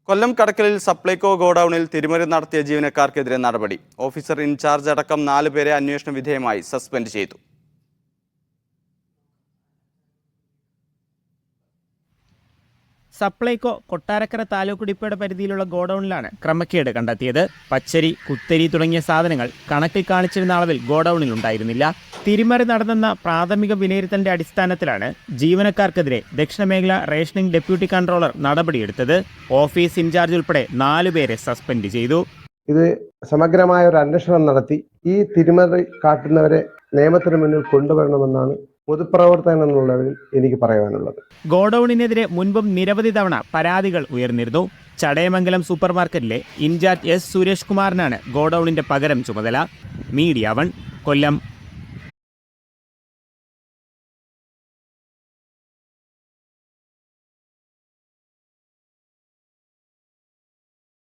കൊല്ലം കടക്കലിൽ സപ്ലൈകോ ഗോഡൌണിൽ തിരിമറി നടത്തിയ ജീവനക്കാർക്കെതിരെ നടപടി. ഓഫീസർ ഇൻചാർജ് അടക്കം 4 പേരെ അന്വേഷണ വിധേയമായി സസ്പെൻഡ് ചെയ്തു. സപ്ലൈകോ കൊട്ടാരക്കര താലൂക്ക് ഡിപ്പോയുടെ പരിധിയിലുള്ള ഗോഡൌണിലാണ് ക്രമക്കേട് കണ്ടെത്തിയത്. പച്ചരി, കുത്തരി തുടങ്ങിയ സാധനങ്ങൾ കണക്കിൽ കാണിച്ചിരുന്ന അളവിൽ ഗോഡൌണിൽ ഉണ്ടായിരുന്നില്ല. തിരിമറി നടന്നെന്ന പ്രാഥമിക വിലയിരുത്തലിന്റെ അടിസ്ഥാനത്തിലാണ് ജീവനക്കാർക്കെതിരെ ദക്ഷിണമേഖല റേഷനിംഗ് ഡെപ്യൂട്ടി കൺട്രോളർ നടപടിയെടുത്തത്. ഓഫീസ് ഇൻചാർജ് ഉൾപ്പെടെ 4 പേരെ സസ്പെൻഡ് ചെയ്തു. ഇത് സമഗ്രമായ ഒരു അന്വേഷണം നടത്തി ഈ തിരിമറി കാട്ടുന്നവരെ നിയമത്തിന് മുന്നിൽ കൊണ്ടുവരണമെന്നാണ് പൊതുപ്രവർത്തകൻ എന്നുള്ളതിൽ എനിക്ക് പറയാനുള്ളത്. ഗോഡൌണിനെതിരെ മുൻപും നിരവധി തവണ പരാതികൾ ഉയർന്നിരുന്നു. ചടയമംഗലം സൂപ്പർ മാർക്കറ്റിലെ ഇൻചാർജ് എസ് സുരേഷ് കുമാറിനാണ് ഗോഡൌണിന്റെ പകരം ചുമതല. മീഡിയ 1 കൊല്ലം.